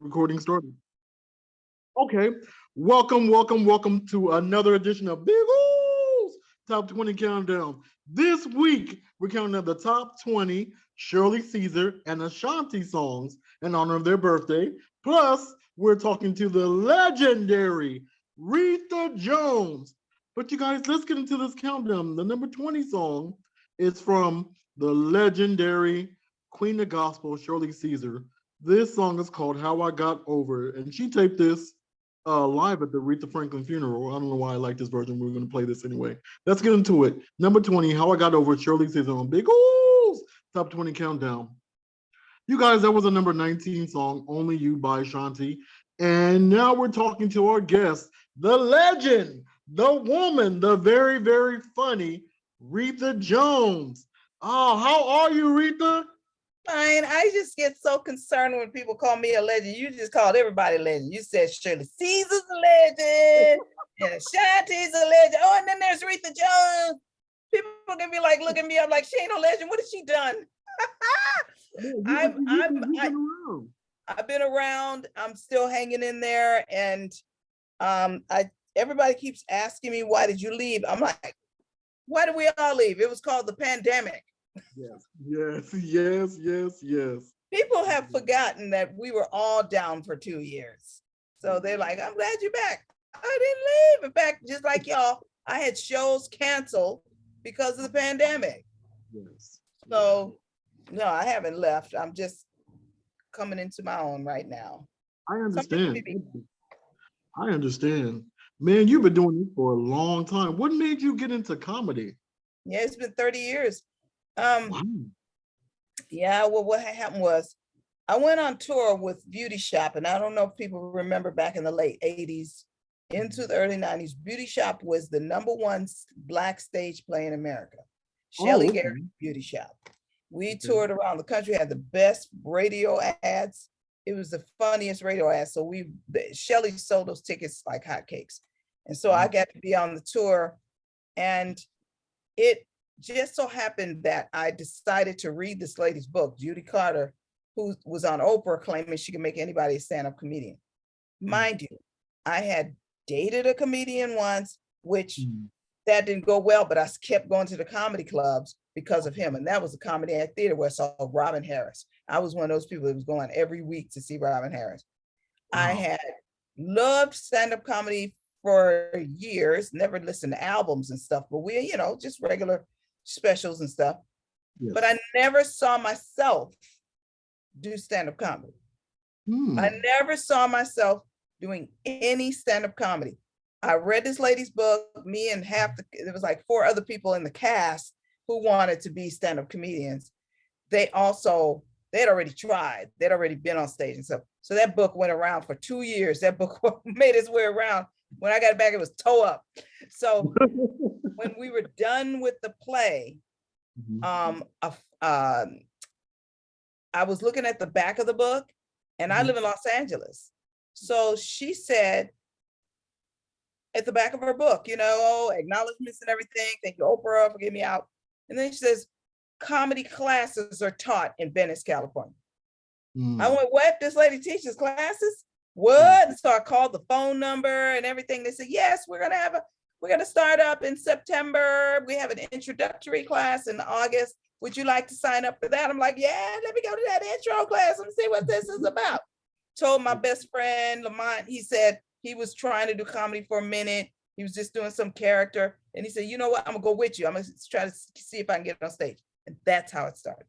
Recording started. Okay. Welcome to another edition of Big O's Top 20 Countdown. This week, we're counting up the top 20 Shirley Caesar and Ashanti songs in honor of their birthday. Plus, we're talking to the legendary Rita Jones. But you guys, let's get into this countdown. The number 20 song is from the legendary Queen of Gospel, Shirley Caesar. This song is called How I Got Over It, and she taped this live at the Aretha Franklin funeral. I don't know why I like this version. We're going to play this anyway. Let's get into it. Number 20, How I Got Over It, Shirley Caesar on Big O's Top 20 Countdown. You guys, that was a number 19 song, Only You by Ashanti. And now we're talking to our guest, the legend, the woman, the very, very funny Rita Jones. Oh, how are you, Rita? Fine. I just get so concerned when people call me a legend. You just called everybody a legend. You said Shirley Caesar's a legend, and Ashanti's a legend. Oh, and then there's Retha Jones. People can be like, look at me. I'm like, she ain't no legend. What has she done? I've been around. I'm still hanging in there, and everybody keeps asking me, why did you leave? I'm like, why did we all leave? It was called the pandemic. Yes. People have forgotten that we were all down for 2 years. So they're like, I'm glad you're back. I didn't leave. In fact, just like y'all, I had shows canceled because of the pandemic. Yes. So no, I haven't left. I'm just coming into my own right now. I understand. Man, you've been doing this for a long time. What made you get into comedy? Yeah, it's been 30 years. Wow. Yeah, well, what happened was I went on tour with Beauty Shop, and I don't know if people remember back in the late 80s into the early 90s, Beauty Shop was the #1 Black stage play in America. Shelley Gary's Beauty Shop. We toured around the country, had the best radio ads. It was the funniest radio ads. So Shelley sold those tickets like hotcakes. And so I got to be on the tour, and it just so happened that I decided to read this lady's book, Judy Carter, who was on Oprah claiming she could make anybody a stand-up comedian. Mind you, I had dated a comedian once, which that didn't go well, but I kept going to the comedy clubs because of him. And that was the Comedy at Theater where I saw Robin Harris. I was one of those people that was going every week to see Robin Harris. I had loved stand-up comedy for years, never listened to albums and stuff, but we, just regular specials and stuff. Yes. But I never saw myself do stand-up comedy. I never saw myself doing any stand-up comedy. I read this lady's book, me and there was like 4 other people in the cast who wanted to be stand-up comedians. They'd already tried. They'd already been on stage and stuff. So that book went around for 2 years. That book made its way around. When I got it back, it was toe up. So when we were done with the play, I was looking at the back of the book, and I live in Los Angeles. So she said at the back of her book, acknowledgments and everything. Thank you, Oprah, for getting me out. And then she says, comedy classes are taught in Venice, California. I went, what? This lady teaches classes? What? So I called the phone number and everything. They said, yes, we're gonna start up in September. We have an introductory class in August. Would you like to sign up for that? I'm like, yeah, let me go to that intro class and see what this is about. Told my best friend, Lamont, he said he was trying to do comedy for a minute. He was just doing some character. And he said, you know what? I'm gonna go with you. I'm gonna try to see if I can get on stage. And that's how it started.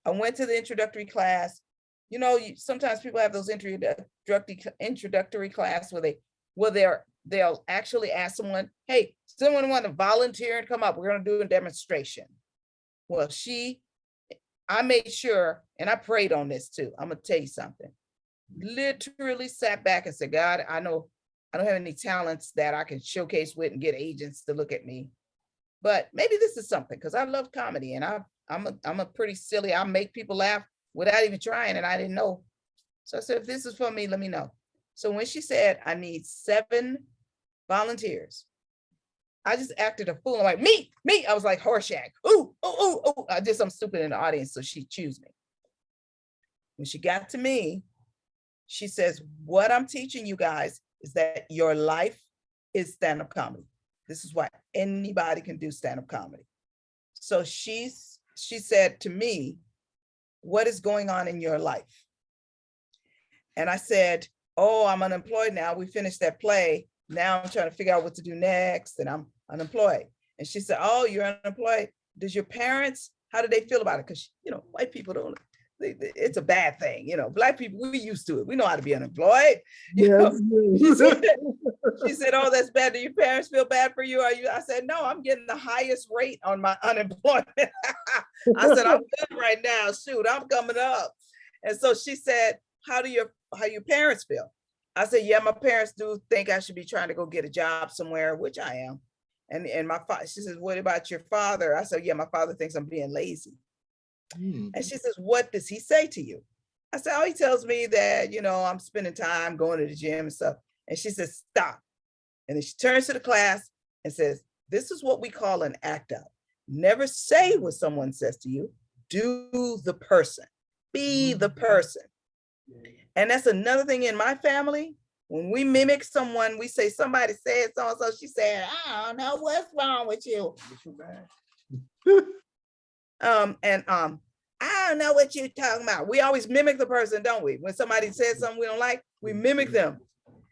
I went to the introductory class. Sometimes people have those introductory class where they'll actually ask someone, hey, someone want to volunteer and come up? We're going to do a demonstration. Well, I made sure, and I prayed on this too. I'm going to tell you something. Literally sat back and said, God, I know I don't have any talents that I can showcase with and get agents to look at me, but maybe this is something, because I love comedy and I'm a pretty silly, I make people laugh without even trying, and I didn't know. So I said, if this is for me, let me know. So when she said, I need 7 volunteers, I just acted a fool. I'm like, me. I was like Horshack. Ooh. I did something stupid in the audience, so she chose me. When she got to me, She says, what I'm teaching you guys is that your life is stand-up comedy. This is why anybody can do stand-up comedy. So she said to me, what is going on in your life? And I said, oh, I'm unemployed now. We finished that play. Now I'm trying to figure out what to do next, and I'm unemployed. And she said, oh, you're unemployed. Does your parents, how do they feel about it? Because, white people don't, it's a bad thing. Black people, we're used to it. We know how to be unemployed. Yes. She said, oh, that's bad. Do your parents feel bad for you? I said, no, I'm getting the highest rate on my unemployment. I said, I'm good right now. Shoot, I'm coming up. And so she said, how your parents feel? I said, yeah, my parents do think I should be trying to go get a job somewhere, which I am. And my father, she says, what about your father? I said, yeah, my father thinks I'm being lazy. And she says, what does he say to you? I said, oh, he tells me that, I'm spending time going to the gym and stuff. And she says, stop. And then she turns to the class and says, this is what we call an act out. Never say what someone says to you. Do the person. Be the person. And that's another thing in my family. When we mimic someone, we say, somebody said so-and-so. She said, I don't know what's wrong with you. I don't know what you're talking about. We always mimic the person, don't we? When somebody says something we don't like, we mimic them.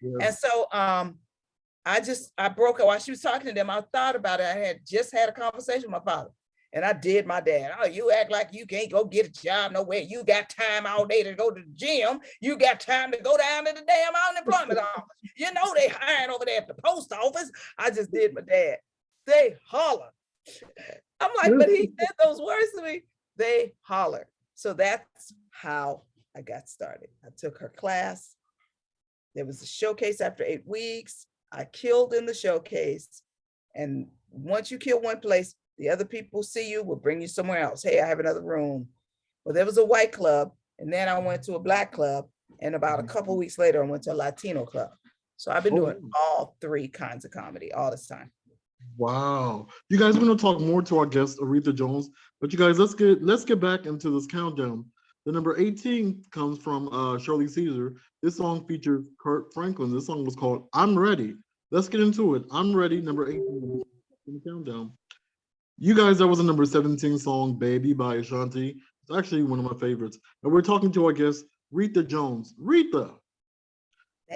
Yeah. And so I broke it while she was talking to them. I thought about it. I had just had a conversation with my father. And I did my dad. Oh, you act like you can't go get a job nowhere. You got time all day to go to the gym. You got time to go down to the damn unemployment office. They hiring over there at the post office. I just did my dad. They holler. I'm like, but he said those words to me. They holler. So that's how I got started. I took her class. There was a showcase after 8 weeks. I killed in the showcase. And once you kill one place, the other people see you, will bring you somewhere else. Hey, I have another room. Well, there was a white club, and then I went to a black club, and about a couple of weeks later, I went to a Latino club. So I've been doing all three kinds of comedy all this time. Wow. You guys, we're going to talk more to our guest, Rita Jones, but you guys, let's get back into this countdown. The number 18 comes from Shirley Caesar. This song features Kurt Franklin. This song was called I'm Ready. Let's get into it. I'm Ready, number 18 in the countdown. You guys, that was a number 17 song, Baby by Ashanti. It's actually one of my favorites. And we're talking to our guest, Rita Jones. Rita,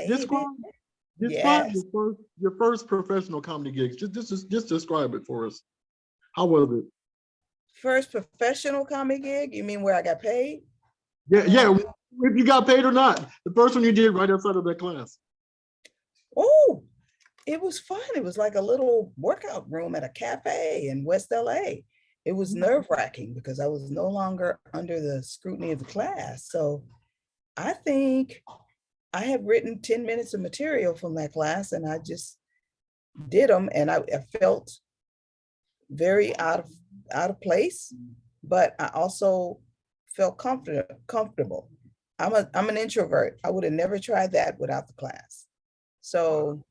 describe your first professional comedy gigs. Just describe it for us. How was it? First professional comedy gig? You mean where I got paid? Yeah, if you got paid or not. The first one you did right outside of that class. Oh, it was fun. It was like a little workout room at a cafe in West LA. It was nerve-wracking because I was no longer under the scrutiny of the class. So I think I had written 10 minutes of material from that class, and I just did them, and I felt very out of place, but I also felt comfortable. I'm an introvert. I would have never tried that without the class. So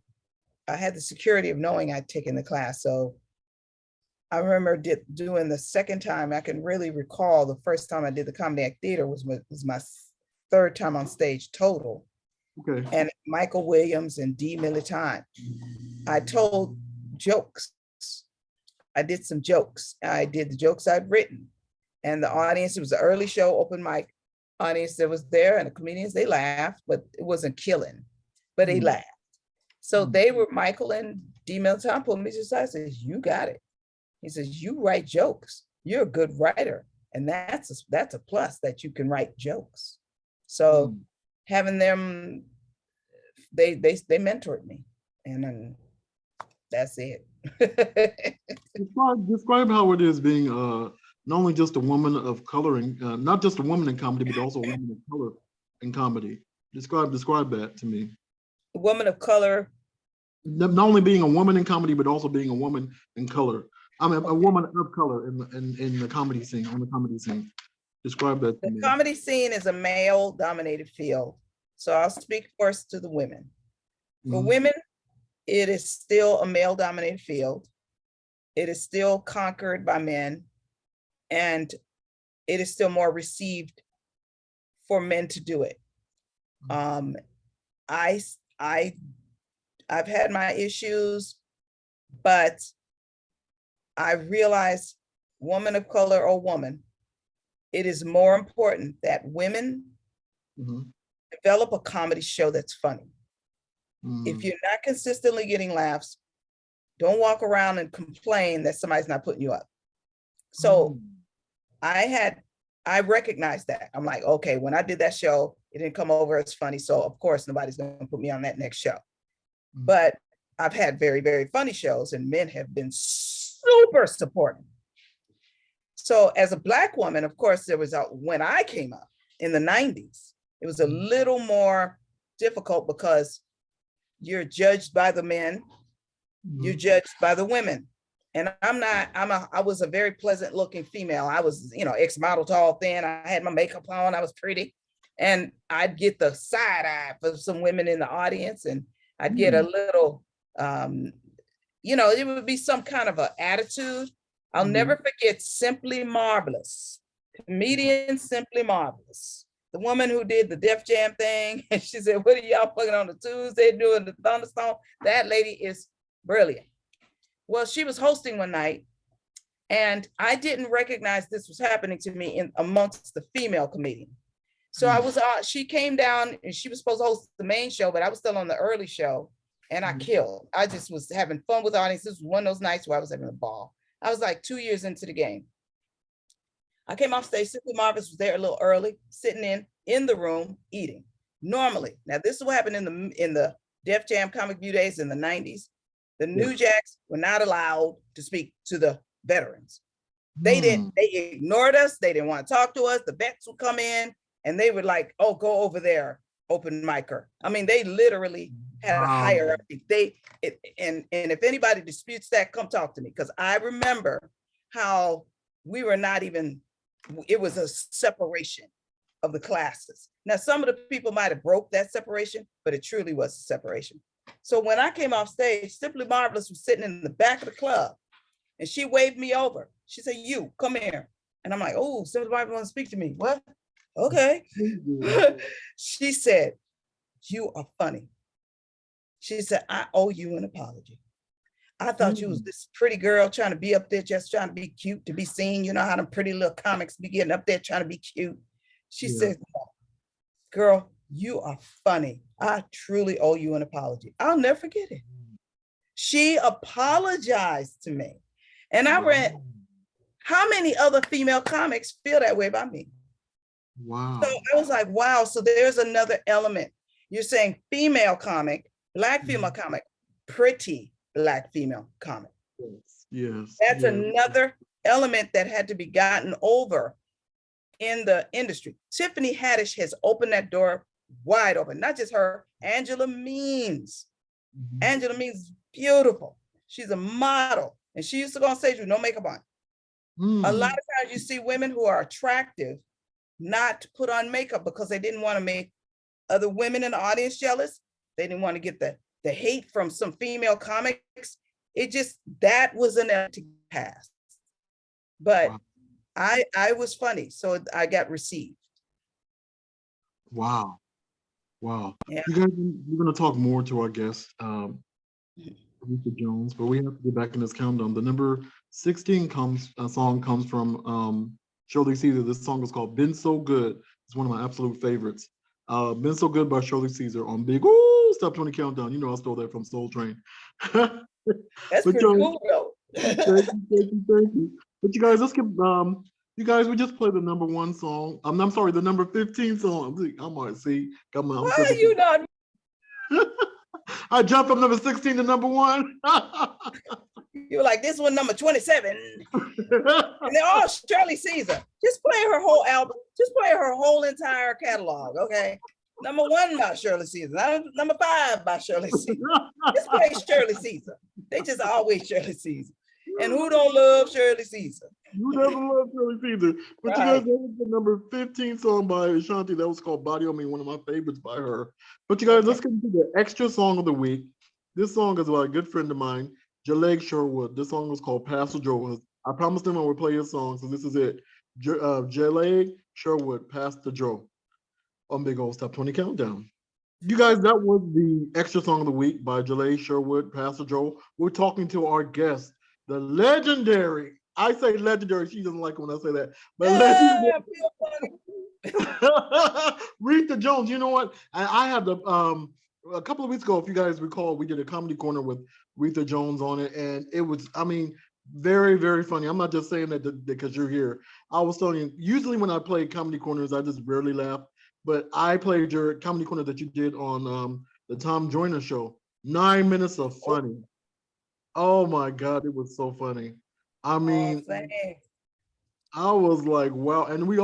I had the security of knowing I'd taken the class. So I remember doing the second time. I can really recall the first time I did the Comedy Act Theater was my third time on stage total. Okay. And Michael Williams and Dee Militant. I told jokes. I did some jokes. I did the jokes I'd written. And the audience, it was an early show, open mic audience that was there, and the comedians, they laughed, but it wasn't killing, but they laughed. So they were, Michael and Dee Militant pulled me to the side and says, you got it. He says, you write jokes. You're a good writer. And that's a plus, that you can write jokes. So having them, they mentored me, and that's it. Describe how it is being not only just a woman of color, not just a woman in comedy, but also a woman of color in comedy. Describe that to me. A woman of color. Not only being a woman in comedy, but also being a woman in color. I mean, a woman of color in the comedy scene, on the comedy scene. Describe that to me. The comedy scene is a male-dominated field. So I'll speak first to the women. For women, it is still a male-dominated field. It is still conquered by men, and it is still more received for men to do it. Um, I, I, I've had my issues, but I realize, woman of color or woman, it is more important that women develop a comedy show that's funny. If you're not consistently getting laughs, don't walk around and complain that somebody's not putting you up. So I recognized that. I'm like, okay, when I did that show, it didn't come over as funny. So of course, nobody's going to put me on that next show. But I've had very, very funny shows, and men have been super supportive. So as a Black woman, of course, there was when I came up in the 90s, it was a little more difficult because you're judged by the men, you're judged by the women. And I was a very pleasant looking female. I was, ex-model, tall, thin. I had my makeup on, I was pretty. And I'd get the side eye for some women in the audience, and I'd get a little, it would be some kind of an attitude. I'll never forget Simply Marvelous, comedian Simply Marvelous. The woman who did the Def Jam thing, and she said, "What are y'all fucking on the Tuesday doing the Thunderstorm?" That lady is brilliant. Well, she was hosting one night, and I didn't recognize this was happening to me amongst the female comedians. So I was she came down, and she was supposed to host the main show, but I was still on the early show, and I killed. I just was having fun with the audience. This was one of those nights where I was having a ball. I was like 2 years into the game. I came off stage, Simply Marvelous was there a little early, sitting in the room, eating. Normally, now this is what happened in the Def Jam Comic View days in the 90s. The New Jacks were not allowed to speak to the veterans. They ignored us. They didn't want to talk to us. The vets would come in and they would like, "Oh, go over there, open micer." I mean, they literally had a hierarchy. And if anybody disputes that, come talk to me. Because I remember how we were not even, it was a separation of the classes. Now, some of the people might have broke that separation, but it truly was a separation. So when I came off stage, Simply Marvelous was sitting in the back of the club, and she waved me over. She said, "You, come here." And I'm like, "Oh, Simply Marvelous wants to speak to me." What? Okay. She said, "You are funny." She said, "I owe you an apology. I thought you was this pretty girl trying to be up there, just trying to be cute, to be seen. You know how them pretty little comics be getting up there trying to be cute." She said, "Girl, you are funny. I truly owe you an apology." I'll never forget it. She apologized to me. And I read, how many other female comics feel that way about me? Wow. So I was like, wow. So there's another element. You're saying female comic, Black female comic, pretty Black female comic. Yes. That's another element that had to be gotten over in the industry. Tiffany Haddish has opened that door wide open. Not just her, Angela Means. Angela Means is beautiful. She's a model, and she used to go on stage with no makeup on. A lot of times you see women who are attractive not put on makeup because they didn't want to make other women in the audience jealous. They didn't want to get the hate from some female comics. That was an empty past. But I was funny, so I got received. Wow. Yeah. You guys, we're going to talk more to our guest, Rita Jones, but we have to get back in this countdown. The number 16 song comes from Shirley Caesar. This song is called "Been So Good." It's one of my absolute favorites. "Been So Good" by Shirley Caesar on Big Top 20 Countdown. You know I stole that from Soul Train. That's pretty cool, though. Thank you. But you guys, let's get you guys, we just played the number 1 song. I'm sorry, the number 15 song. I'm alright, see. Come on. Why are you not? I jumped from number 16 to number 1. You were like, this one number 27. And they're all Shirley Caesar. Just play her whole album. Just play her whole entire catalog, okay? Number 1 by Shirley Caesar. Number 5 by Shirley Caesar. Just play Shirley Caesar. They just always Shirley Caesar. And who don't love Shirley Caesar? You never love Shirley Caesar. But you guys, that was the number 15 song by Ashanti. That was called "Body on Me," one of my favorites by her. But you guys, let's get into the extra song of the week. This song is by a good friend of mine, Jaleg Sherwood. This song was called "Pastor Joe." I promised him I would play his song, so this is it. Jaleg Sherwood, "Pastor Joe," on Big Old Top 20 Countdown. You guys, that was the extra song of the week by Jalea Sherwood, Pastor Joe. We're talking to our guest, the legendary. I say legendary. She doesn't like when I say that, but legendary I feel funny. Rita Jones. You know what? I had the a couple of weeks ago, if you guys recall, we did a comedy corner with Retha Jones on it, and it was, I mean, very, very funny. I'm not just saying that because you're here. I was telling you, usually when I play comedy corners, I just rarely laugh. But I played your comedy corner that you did on the Tom Joyner show. 9 minutes of funny. Oh my God, it was so funny. I Oh, mean, thanks. I was like, wow. And I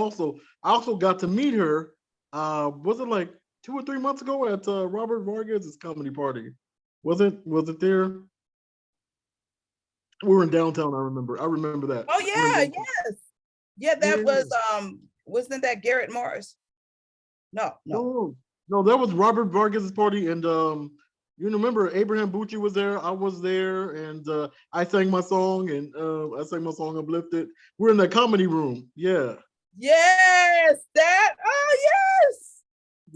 also got to meet her. Was it like 2 or 3 months ago at Robert Vargas's comedy party? Was it there? We were in downtown. I remember that. Oh We were in yeah, downtown. yes. Yeah, that Yeah. was wasn't that Garrett Morris? No, no. No, no, that was Robert Vargas's party, and you remember Abraham Bucci was there. I was there, and I sang my song, and I sang my song "Uplifted." We're in the comedy room. Yeah, Yes, that. Oh yes.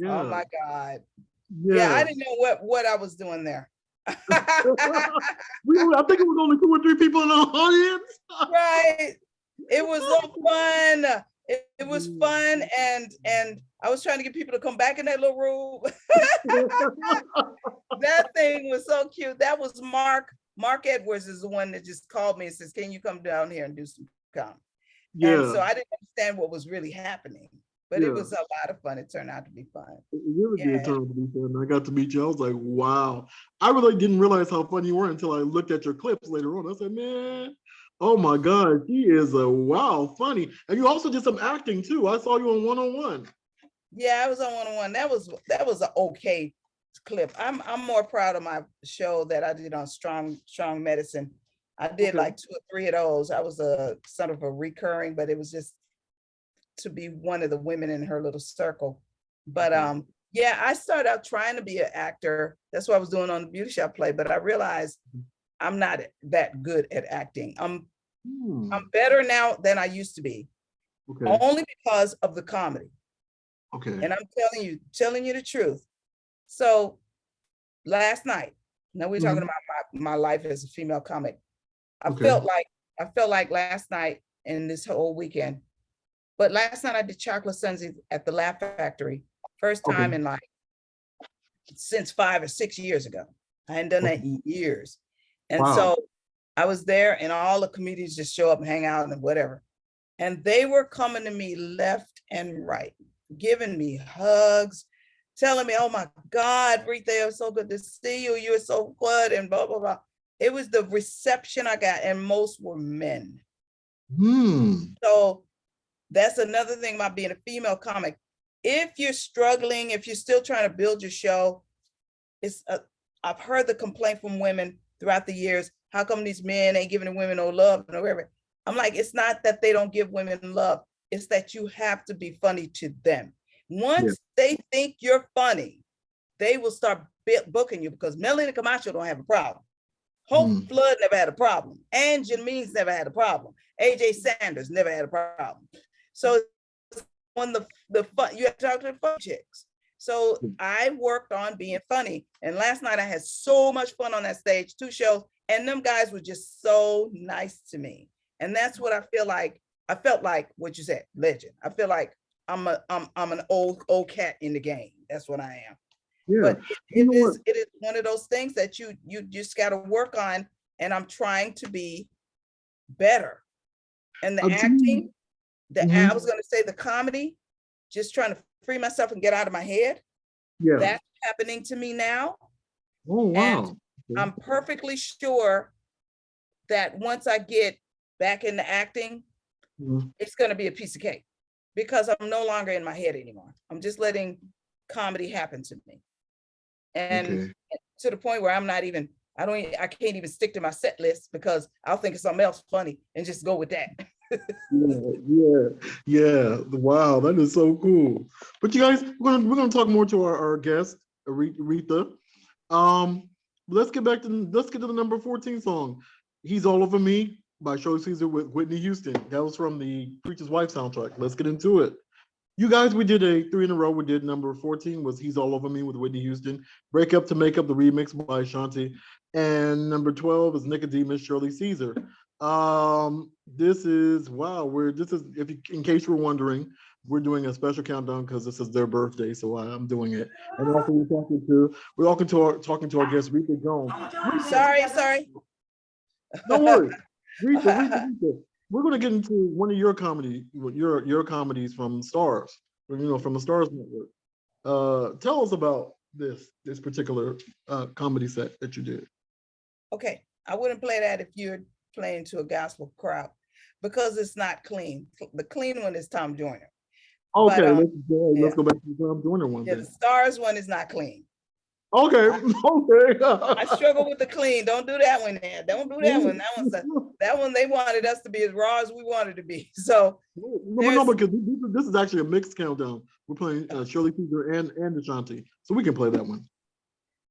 Oh yeah, my God. Yeah, I yeah. didn't know what I was doing there. I think it was only 2 or 3 people in the audience. Right. It was so fun. It was fun, and I was trying to get people to come back in that little room. That thing was so cute. That was Mark. Mark Edwards is the one that just called me and says, "Can you come down here and do some comedy?" And Yeah, so I didn't understand what was really happening, but it yeah. was a lot of fun. It turned out to be fun. It really did Yeah. turn out to be fun. I got to meet you. I was like, wow. I really didn't realize how funny you were until I looked at your clips later on. I said, man, oh my God, she is a wow funny. And you also did some acting too. I saw you on 101. Yeah, I was on 101. That was an okay clip. I'm more proud of my show that I did on strong medicine. I did Okay. like 2 or 3 of those. I was a sort of a recurring, but it was just to be one of the women in her little circle. But Okay. yeah, I started out trying to be an actor. That's what I was doing on the beauty shop play, but I realized I'm not that good at acting. I'm Hmm. better now than I used to be, Okay. only because of the comedy. Okay. And I'm telling you the truth. So last night, now we're talking Mhm. about my life as a female comic. I Okay. felt like I felt like last night and this whole weekend. But last night I did chocolate Sundays at the Laugh Factory. First Okay. time in like since 5 or 6 years ago. I hadn't done Okay. that in years. And Wow. so I was there and all the comedians just show up and hang out and whatever. And they were coming to me left and right, giving me hugs, telling me, "Oh my God, Rita, it was so good to see you. You're so good," and blah, blah, blah. It was the reception I got, and most were men. Hmm. So that's another thing about being a female comic. If you're struggling, if you're still trying to build your show, I've heard the complaint from women throughout the years. How come these men ain't giving the women no love and whatever? I'm like, it's not that they don't give women love. It's that you have to be funny to them. Yeah. Once they think you're funny, they will start booking you because Melanie Camacho don't have a problem. Hope Hmm. Flood never had a problem. Angel Means never had a problem. AJ Sanders never had a problem. So on the fun, you have to talk to the fun chicks. So I worked on being funny. And last night I had so much fun on that stage, 2 shows, and them guys were just so nice to me. And that's what I feel like. I felt like what you said, legend. I feel like I'm an old cat in the game. That's what I am. Yeah. But You it know what? is it is one of those things that you just got to work on. And I'm trying to be better. And the To me, acting, I mhm. was going to say the comedy, just trying to free myself and get out of my head. Yeah. That's happening to me now. Oh And wow. Okay. I'm perfectly sure that once I get back into acting, Mhm. it's going to be a piece of cake because I'm no longer in my head anymore. I'm just letting comedy happen to me. And Okay. to the point where I can't even stick to my set list because I'll think of something else funny and just go with that. Yeah, yeah, yeah. Wow, that is so cool. But you guys, we're gonna talk more to our guest, Aretha. Um, let's get to the number 14 song. He's All Over Me by Shirley Caesar with Whitney Houston. That was from the Preacher's Wife soundtrack. Let's get into it. You guys, we did a 3 in a row. We did number 14 was He's All Over Me with Whitney Houston. Break Up to Make Up, the remix by Ashanti. And number 12 is Nicodemus, Shirley Caesar. This is wow. This is if you, in case you're wondering, we're doing a special countdown because this is their birthday, so I'm doing it. And also talking to our guest Rita Jones. Sorry. Don't worry, Rita. We're going to get into one of your your comedies from Stars, from the Stars Network. Tell us about this particular comedy set that you did. Okay, I wouldn't play that if you're playing to a gospel crowd because it's not clean. The clean one is Tom Joyner. Okay, but, let's go back to the Tom Joyner one. Yeah, the Stars one is not clean. Okay, okay. I struggle with the clean. Don't do that one there. Don't do that one. That one they wanted us to be as raw as we wanted to be. So no, because this is actually a mixed countdown. We're playing Shirley Caesar and Ashanti, so we can play that one.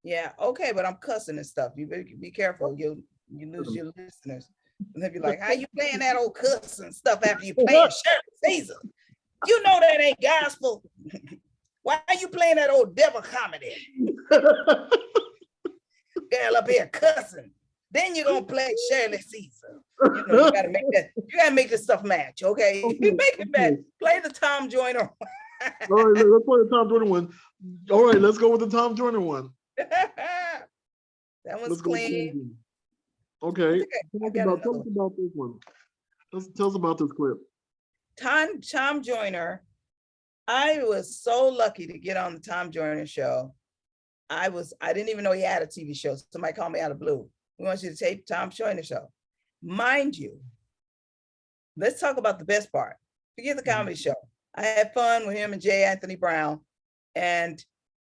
Yeah, okay, but I'm cussing and stuff. You better be careful. You lose your listeners. And they'll be like, how you playing that old cuss and stuff after you playing Shirley Caesar? You know that ain't gospel. Why are you playing that old devil comedy? Girl up here cussing. Then you're gonna play Shirley Caesar. You gotta make this stuff match, okay? You make it match. Play the Tom Joyner. All right, let's play the Tom Joyner one. All right, let's go with the Tom Joyner one. That one's clean. Okay. Tell us about this one. Tell us about this clip. Tom Joyner. I was so lucky to get on the Tom Joyner show. I didn't even know he had a TV show. Somebody called me out of blue. We want you to tape Tom Joyner show. Mind you, let's talk about the best part. Forget the comedy show. I had fun with him and J. Anthony Brown. And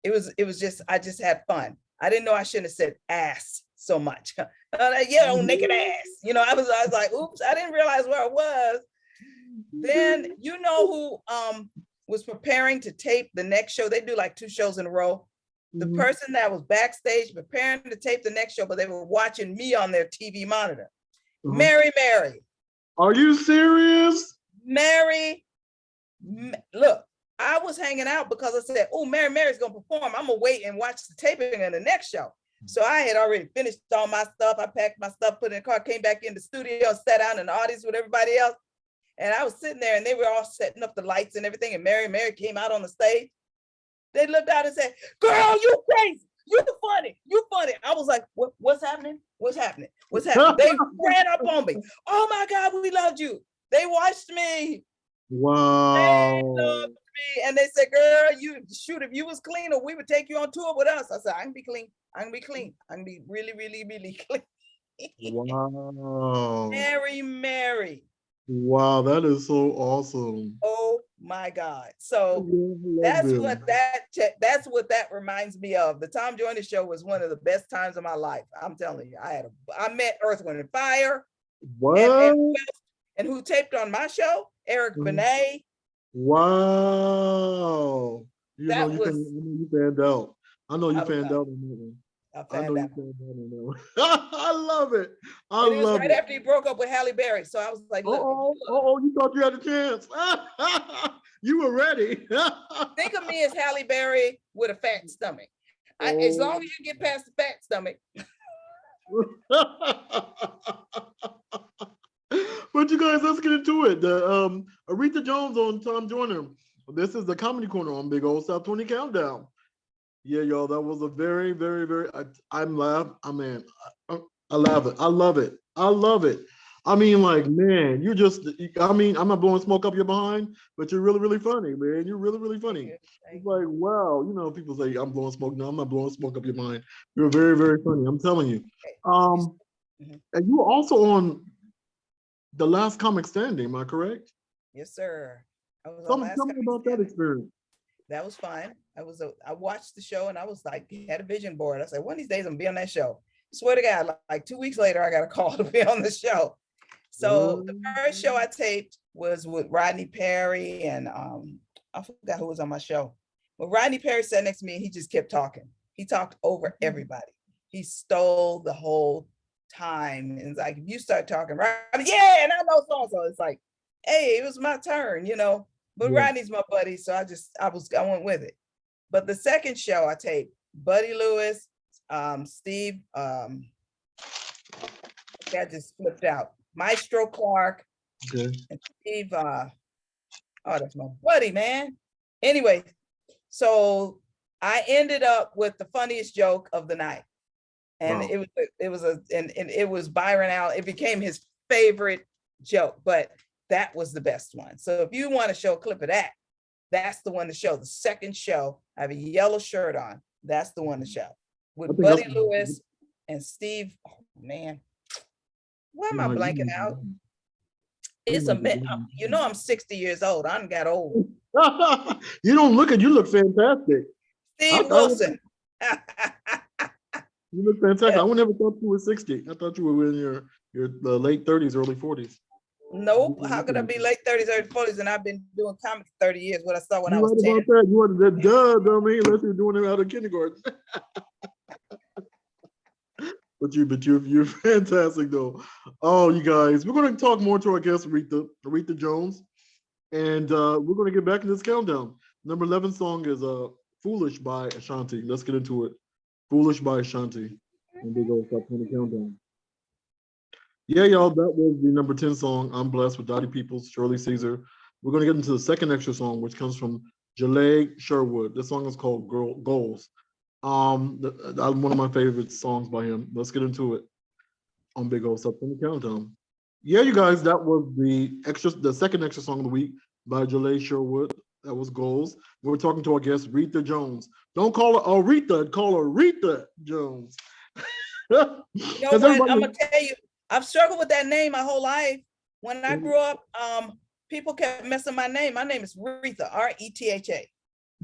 it was just, I just had fun. I didn't know I shouldn't have said ass so much. Naked ass. I was like, oops, I didn't realize where I was. Then who was preparing to tape the next show. They do like 2 shows in a row. The person that was backstage preparing to tape the next show, but they were watching me on their TV monitor. Mary. Are you serious? Mary, look, I was hanging out because I said, oh, Mary's gonna perform. I'm gonna wait and watch the taping of the next show. So I had already finished all my stuff. I packed my stuff, put it in the car, came back in the studio, sat down in the audience with everybody else. And I was sitting there and they were all setting up the lights and everything. And Mary came out on the stage. They looked out and said, girl, you crazy. You funny. I was like, what's happening? What's happening? They ran up on me. Oh my God, we loved you. They watched me. Wow. They loved me. And they said, girl, if you was clean or we would take you on tour with us. I said, I can be clean. I can be really, really, really clean. Wow. Mary. Wow, that is so awesome. Oh my God. So that's what that reminds me of. The Tom Joyner show was one of the best times of my life. I'm telling you, I met Earth, Wind and Fire. What? And who taped on my show? Eric Benet. Wow. You fanned out. I know you fanned out on that one. I love it. I love it. After he broke up with Halle Berry. So I was like, look. You thought you had a chance. You were ready. Think of me as Halle Berry with a fat stomach. As long as you get past the fat stomach. But you guys, let's get into it. The Rita Jones on Tom Joyner. This is the Comedy Corner on Big Old South 20 Countdown. Yeah, y'all, that was a very, very, very, I love it. I love it. I mean, like, man, I'm not blowing smoke up your behind, but you're really, really funny, man. You're really, really funny. It's like, wow, people say I'm blowing smoke. No, I'm not blowing smoke up your mind. You're very, very funny. I'm telling you. And you were also on The Last Comic Standing, am I correct? Yes, sir. Tell me about that experience. That was fine. I watched the show and I was like, had a vision board. I said, one of these days I'm gonna be on that show. Swear to God, like 2 weeks later, I got a call to be on the show. So the first show I taped was with Rodney Perry and I forgot who was on my show. But Rodney Perry sat next to me and he just kept talking. He talked over everybody. He stole the whole time. And it's like, if you start talking, right? Yeah, and I know so-and-so. It's like, hey, it was my turn, But Yeah. Rodney's my buddy, so I went with it. But the second show I taped, Buddy Lewis, Steve, that just flipped out. Maestro Clark Okay. and Steve, oh, that's my buddy, man. Anyway, so I ended up with the funniest joke of the night. And Wow. it was Byron Allen. It became his favorite joke, but that was the best one. So if you want to show a clip of that, that's the one to show. The second show, I have a yellow shirt on. That's the one to show. With Buddy Lewis and Steve. Oh man, why am I blanking out? It's you know, I'm 60 years old. I done got old. You don't look it. You look fantastic. Steve Wilson. You look fantastic. Yeah. I would never thought you were 60. I thought you were in your late 30s, early 40s. Nope. How could I be late 30s, early 40s? And I've been doing comedy 30 years. What I saw when I was 10. About that. You wanted that dummy, unless you're doing it out of kindergarten. But you're fantastic though. Oh, you guys, we're going to talk more to our guest Rita Jones, and we're going to get back in this countdown. Number 11 song is "Foolish" by Ashanti. Let's get into it. "Foolish" by Ashanti. And they go top 20 countdown. Yeah, y'all, that was the number 10 song. I'm Blessed with Dottie Peoples, Shirley Caesar. We're going to get into the second extra song, which comes from Jalea Sherwood. This song is called Goals. One of my favorite songs by him. Let's get into it on Big Old Top 20 Countdown. Yeah, you guys, that was the second extra song of the week by Jalea Sherwood. That was Goals. We're talking to our guest, Rita Jones. Don't call her Aretha, call her Rita Jones. You know what? I'm gonna tell you, I've struggled with that name my whole life. When I grew up, people kept messing my name. My name is Retha, Retha.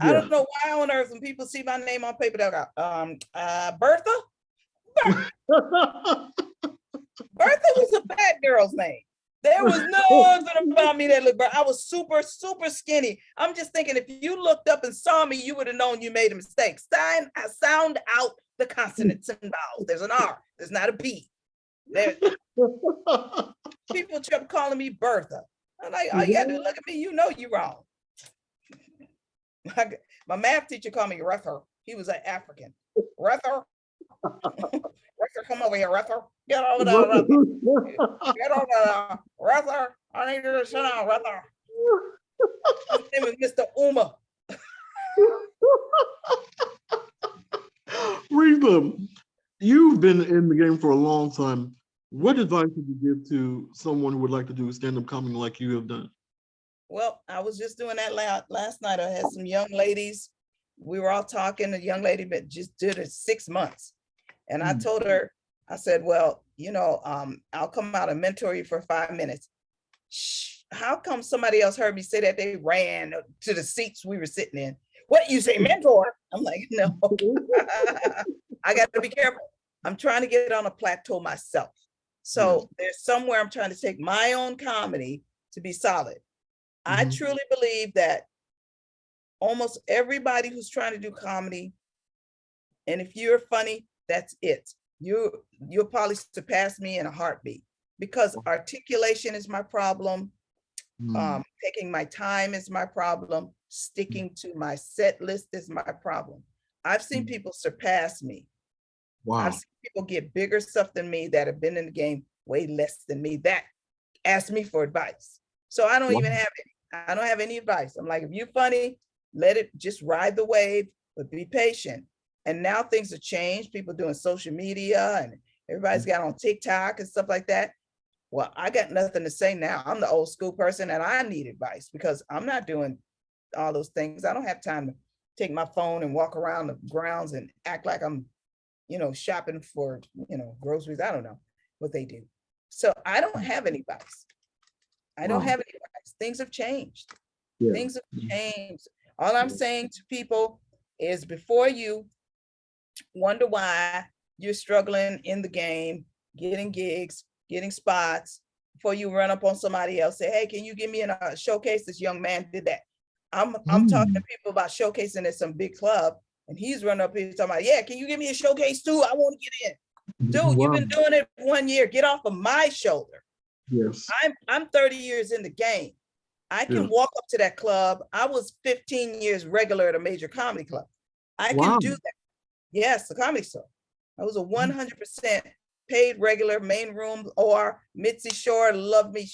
Yeah. I don't know why on earth when people see my name on paper, they'll go, Bertha? Bertha was a fat girl's name. There was nothing about me that looked bad. I was super, super skinny. I'm just thinking if you looked up and saw me, you would have known you made a mistake. Sound out the consonants and vowels. There's an R. There's not a B. People kept calling me Bertha. I'm like, oh, you got to look at me. You know you're wrong. My math teacher called me Retha. He was an African. Retha. Retha, come over here, Retha. Get over there, Retha. Get over there, Retha. I need you to sit down, Retha. His name is Mr. Uma. Rita, you've been in the game for a long time. What advice would you give to someone who would like to do stand-up comedy like you have done? Well, I was just doing that last night. I had some young ladies. We were all talking. A young lady that just did it 6 months. And I told her, I said, well, I'll come out and mentor you for 5 minutes. How come somebody else heard me say that? They ran to the seats we were sitting in. What, you say mentor? I'm like, no. I got to be careful. I'm trying to get on a plateau myself. So there's somewhere I'm trying to take my own comedy to be solid. I truly believe that almost everybody who's trying to do comedy, and if you're funny, that's it. You'll probably surpass me in a heartbeat, because articulation is my problem. Taking my time is my problem. Sticking to my set list is my problem. I've seen people surpass me. Wow. I've seen people get bigger stuff than me that have been in the game way less than me that ask me for advice. So I don't even have any. I don't have any advice. I'm like, if you're funny, let it just ride the wave, but be patient. And now things have changed. People doing social media and everybody's got on TikTok and stuff like that. Well, I got nothing to say now. I'm the old school person and I need advice because I'm not doing all those things. I don't have time to take my phone and walk around the grounds and act like I'm, shopping for, groceries. I don't know what they do. So I don't have any advice. I don't have any advice. Things have changed. Yeah. Things have changed. All I'm saying to people is before you wonder why you're struggling in the game, getting gigs, getting spots, before you run up on somebody else, say, hey, can you give me a showcase? This young man did that. I'm talking to people about showcasing at some big club, and he's running up here talking about, yeah, can you give me a showcase too? I want to get in. Dude, you've been doing it 1 year. Get off of my shoulder. Yes. I'm 30 years in the game. I Yeah. can walk up to that club. I was 15 years regular at a major comedy club. I Wow. can do that. Yes, the Comedy Store. I was a 100% paid regular, main room, or Mitzi Shore loved me.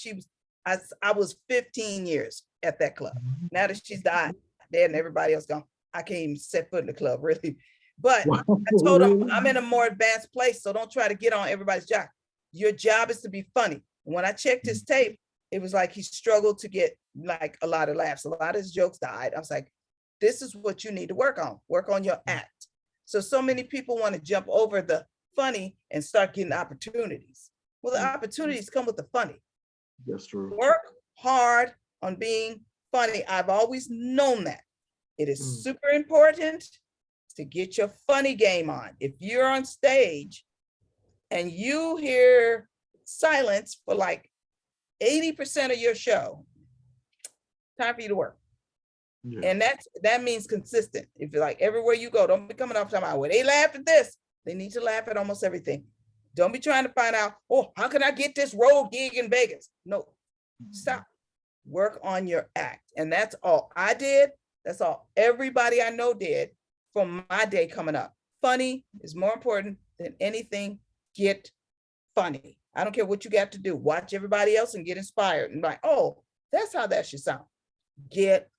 I was 15 years at that club. Now that she's died, dead, and everybody else gone, I can't even set foot in the club, really. But Wow. I told them I'm in a more advanced place, so don't try to get on everybody's job. Your job is to be funny. When I checked his tape, it was like he struggled to get like a lot of laughs. A lot of his jokes died. I was like, this is what you need to work on your act. So many people want to jump over the funny and start getting opportunities. Well, the opportunities come with the funny. That's true. Work hard on being funny. I've always known that. It is super important to get your funny game on. If you're on stage and you hear silence for like 80% of your show, time for you to work. Yeah. And that means consistent. If you're like everywhere you go, don't be coming off talking about, well, they laughed at this. They need to laugh at almost everything. Don't be trying to find out, oh, how can I get this road gig in Vegas? No, stop. Work on your act. And that's all I did. That's all everybody I know did from my day coming up. Funny is more important than anything. Get funny. I don't care what you got to do. Watch everybody else and get inspired and like, oh, that's how that should sound. Get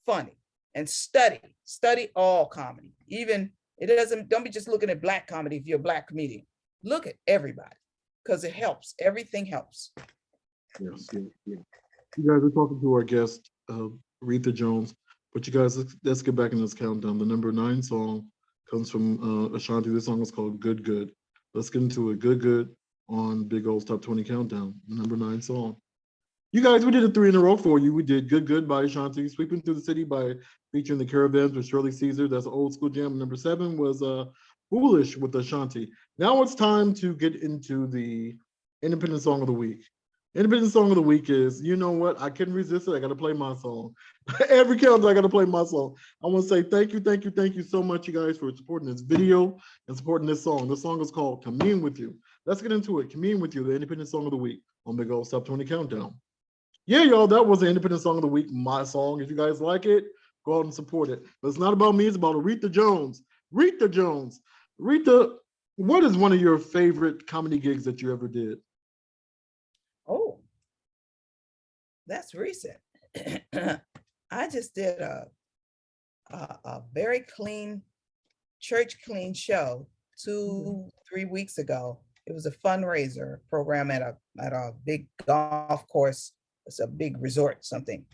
funny and study all comedy. Even don't be just looking at Black comedy if you're a Black comedian. Look at everybody because it helps. Everything helps. Yes. You guys are talking to our guest, Retha Jones. But you guys, let's get back in this countdown. The number 9 song comes from Ashanti. This song is called Good Good. Let's get into it. Good Good on Big O's Top 20 Countdown, the number 9 song. You guys, we did it 3 in a row for you. We did Good Good by Ashanti, Sweeping Through the City by featuring the Caravans with Shirley Caesar. That's an old school jam. Number 7 was Foolish with Ashanti. Now it's time to get into the Independent Song of the Week. Independent Song of the Week is, you know what? I couldn't resist it. I got to play my song. Every countdown, I got to play my song. I want to say thank you so much, you guys, for supporting this video and supporting this song. This song is called Commune With You. Let's get into it. Commune With You, the Independent Song of the Week on Big O's Top 20 Countdown. Yeah, y'all, that was the Independent Song of the Week, my song. If you guys like it, go out and support it. But it's not about me, it's about Rita Jones. Rita Jones. Rita, what is one of your favorite comedy gigs that you ever did? Oh, that's recent. I just did a very clean, church clean show 2-3 weeks ago. It was a fundraiser program at a big golf course. It's a big resort, something.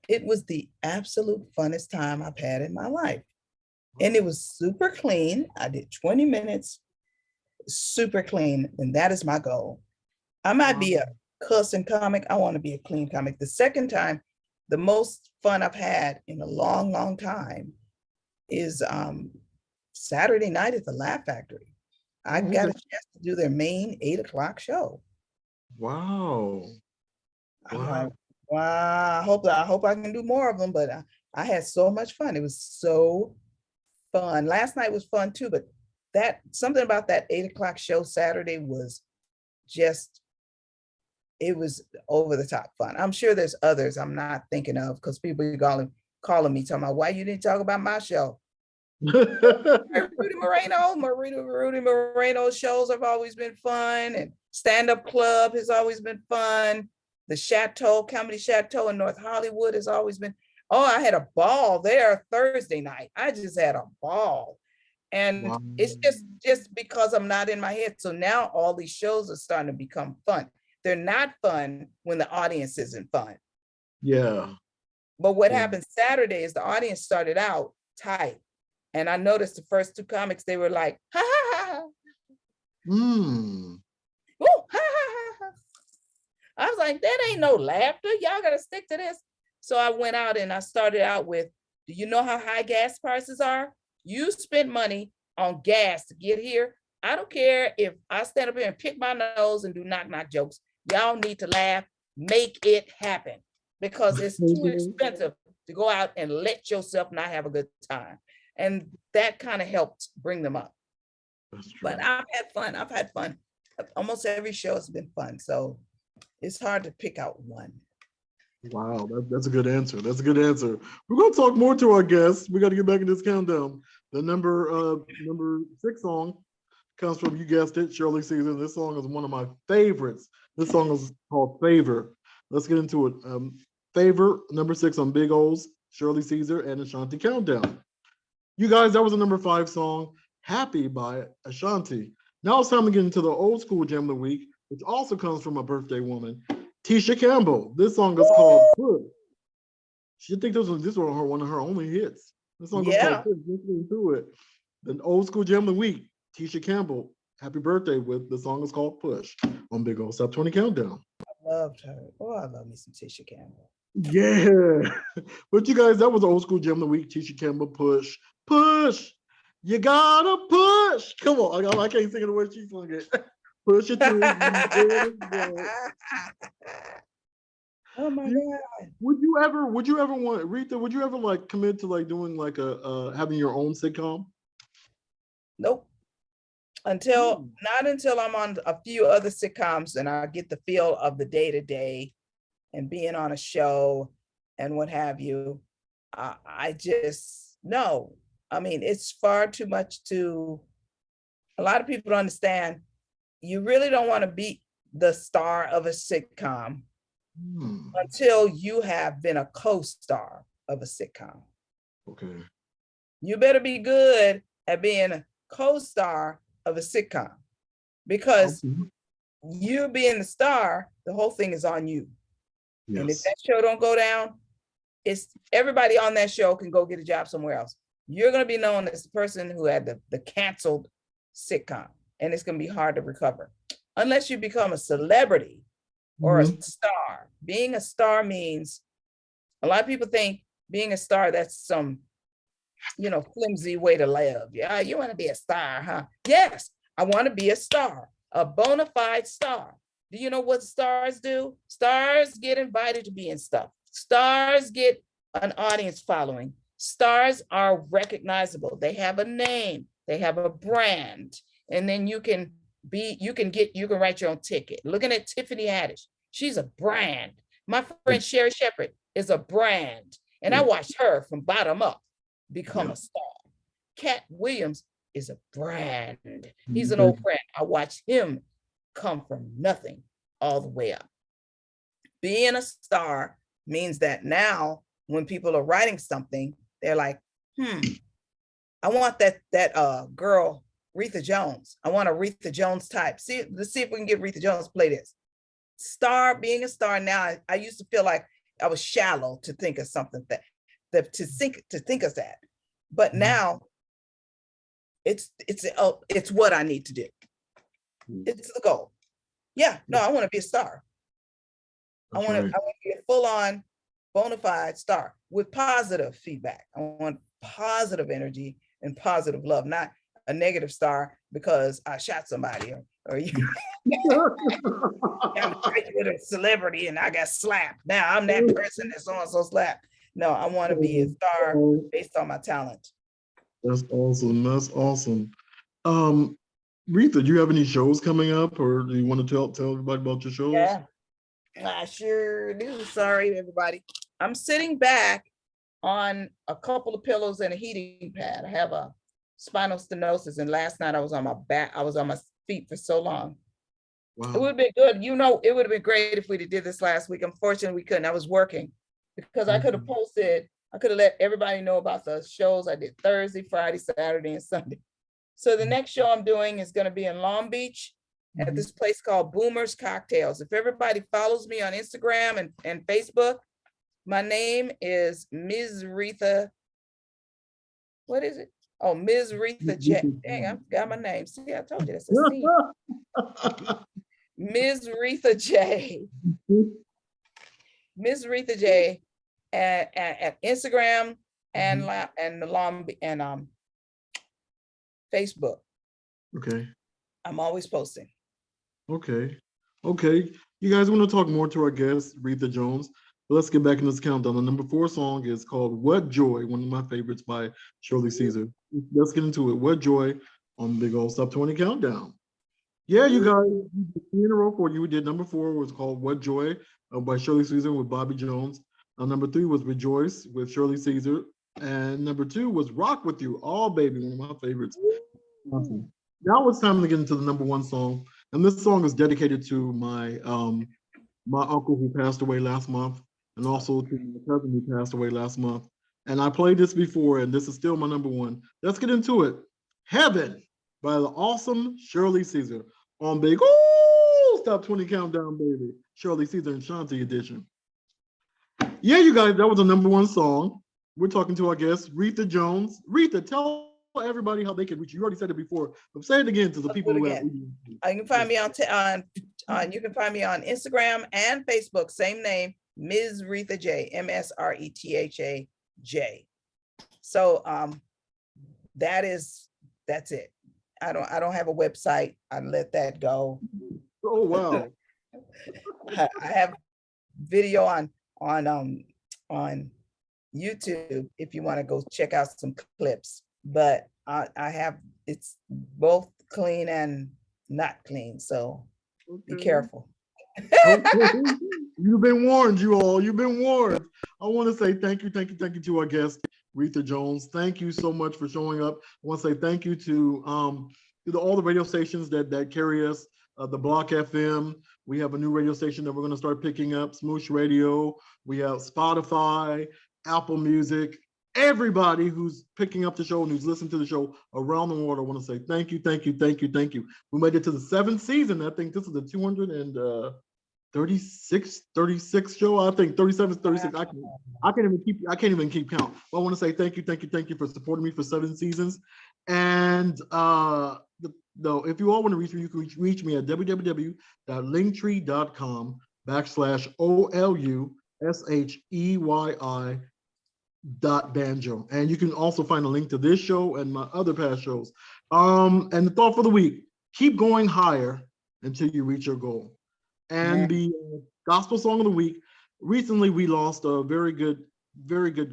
It was the absolute funnest time I've had in my life. And it was super clean. I did 20 minutes, super clean. And that is my goal. I might be a cussing comic. I want to be a clean comic. The second time, the most fun I've had in a long, long time is Saturday night at the Laugh Factory. I got a chance to do their main 8 o'clock show. Wow. I'm like, wow, I hope I can do more of them, but I had so much fun. It was so fun. Last night was fun too, but something about that 8 o'clock show Saturday was just, it was over the top fun. I'm sure there's others I'm not thinking of because people are calling me talking about why you didn't talk about my show. Rudy Moreno shows have always been fun, and stand-up club has always been fun. The Chateau, Comedy Chateau in North Hollywood has always been, I had a ball there Thursday night. I just had a ball. And it's just because I'm not in my head. So now all these shows are starting to become fun. They're not fun when the audience isn't fun. Yeah. But what happened Saturday is the audience started out tight. And I noticed the first 2 comics, they were like, ha, ha, ha, ha. Ooh, ha, ha, ha, ha. I was like, that ain't no laughter. Y'all got to stick to this. So I went out and I started out with, do you know how high gas prices are? You spend money on gas to get here. I don't care if I stand up here and pick my nose and do knock-knock jokes. Y'all need to laugh. Make it happen because it's too expensive to go out and let yourself not have a good time. And that kind of helped bring them up. But I've had fun. Almost every show has been fun. So it's hard to pick out one. Wow, that's a good answer. That's a good answer. We're going to talk more to our guests. We got to get back in this countdown. The number 6 song comes from, you guessed it, Shirley Caesar. This song is one of my favorites. This song is called Favor. Let's get into it. Favor, number 6 on Big O's, Shirley Caesar and Ashanti Countdown. You guys, that was a number 5 song, Happy by Ashanti. Now it's time to get into the old school gem of the week, which also comes from a birthday woman, Tisha Campbell. This song is called Push. She thinks this was one of her only hits. This song is called Push. Listen to it. The old school gem of the week, Tisha Campbell. Happy birthday with the song is called Push on Big Old Top 20 Countdown. I loved her. Oh, I love me some Tisha Campbell. Yeah. But you guys, that was the old school gem of the week, Tisha Campbell, Push. Push. You gotta push. Come on. I can't sing it the way she sung it. Push it through. Oh my God. Would you ever want, Rita, would you ever like commit to like doing like having your own sitcom? Nope. Not until I'm on a few other sitcoms and I get the feel of the day-to-day and being on a show and what have you. I just, no. I mean, it's far too much a lot of people don't understand. You really don't want to be the star of a sitcom until you have been a co-star of a sitcom. Okay. You better be good at being a co-star of a sitcom, because you being the star, the whole thing is on you. Yes. And if that show don't go down, it's everybody on that show can go get a job somewhere else. You're going to be known as the person who had the canceled sitcom, and it's going to be hard to recover unless you become a celebrity or a star. Being a star means, a lot of people think being a star, that's some, flimsy way to live. Yeah, you want to be a star, huh? Yes, I want to be a star, a bona fide star. Do you know what stars do? Stars get invited to be in stuff. Stars get an audience following. Stars are recognizable. They have a name, they have a brand, and then you can write your own ticket. Looking at Tiffany Haddish, she's a brand. My friend Sherry Shepherd is a brand, and I watched her from bottom up become a star. Cat Williams is a brand. He's an old friend. I watched him come from nothing all the way up. Being a star means that now when people are writing something, they're like, I want that girl, Retha Jones. I want a Retha Jones type. Let's see if we can get Retha Jones to play this. Being a star now, I used to feel like I was shallow to think of something to think of that. But now it's what I need to do. It's the goal. Yeah, no, I want to be a star. I want to be a full-on bona fide star with positive feedback. I want positive energy and positive love, not a negative star because I shot somebody or you I'm with a celebrity and I got slapped. Now I'm that person that's so slapped. No, I want to be a star based on my talent. That's awesome. That's awesome. Retha, do you have any shows coming up, or do you want to tell everybody about your shows? Yeah, I sure do. Sorry, everybody. I'm sitting back on a couple of pillows and a heating pad. I have a spinal stenosis, and last night I was on my back. I was on my feet for so long. Wow. It would have been good. It would have been great if we did this last week. Unfortunately, we couldn't. I was working because I could have posted. I could have let everybody know about the shows I did Thursday, Friday, Saturday, and Sunday. So the next show I'm doing is going to be in Long Beach at this place called Boomer's Cocktails. If everybody follows me on Instagram and Facebook, my name is Ms. Retha. What is it? Oh, Ms. Retha J. Dang, I forgot my name. See, I told you that's a C. Ms. Retha J. Ms. Retha J. At Instagram and Facebook. Okay. I'm always posting. Okay. You guys want to talk more to our guest, Rita Jones. But let's get back in this countdown. The number 4 song is called What Joy, one of my favorites by Shirley Caesar. Let's get into it. What Joy on Big Old Top 20 Countdown. Yeah, you guys, you did 3 in a row for you. We did number 4 was called What Joy by Shirley Caesar with Bobby Jones. Number 3 was Rejoice with Shirley Caesar. And number 2 was Rock With You, All Baby, one of my favorites. Awesome. Now it's time to get into the number 1 song. And this song is dedicated to my uncle who passed away last month, and also to my cousin who passed away last month. And I played this before, and this is still my number 1. Let's get into it. Heaven by the awesome Shirley Caesar on Big Ooh Top 20 Countdown, baby. Shirley Caesar and Shanti edition. Yeah, you guys, that was the number 1 song. We're talking to our guest, Retha Jones. Retha, tell everybody how they can reach you. You already said it before, but say it again to the people who have. You can find me you can find me on Instagram and Facebook, same name, Ms. Retha J, MSRETHA J. So that's it. I don't have a website. I let that go. Oh wow. I have video on YouTube if you want to go check out some clips, but I have, it's both clean and not clean, so be careful. You've been warned, you all. You've been warned. I want to say thank you to our guest, Retha Jones. Thank you so much for showing up. I want to say thank you to all the radio stations that carry us. The Block FM. We have a new radio station that we're going to start picking up, Smoosh Radio. We have Spotify, Apple Music. Everybody who's picking up the show and who's listening to the show around the world, I want to say thank you. We made it to the 7th season. I think this is the 236 show. I think 37, 36. I can't even keep count. But I want to say thank you for supporting me for 7 seasons. And if you all want to reach me, you can reach me at www.linktree.com/OLUSHEYI.banjo. And you can also find a link to this show and my other past shows. And the thought for the week: keep going higher until you reach your goal. And the gospel song of the week. Recently, we lost a very good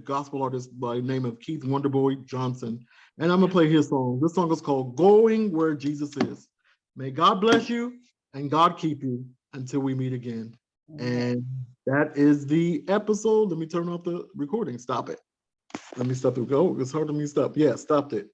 gospel artist by the name of Keith Wonderboy Johnson. And I'm gonna play his song. This song is called Going Where Jesus Is. May God bless you and God keep you until we meet again. And that is the episode. Let me turn off the recording. Stop it. Let me stop it. Go. It's hard for me to stop. Yeah, stopped it.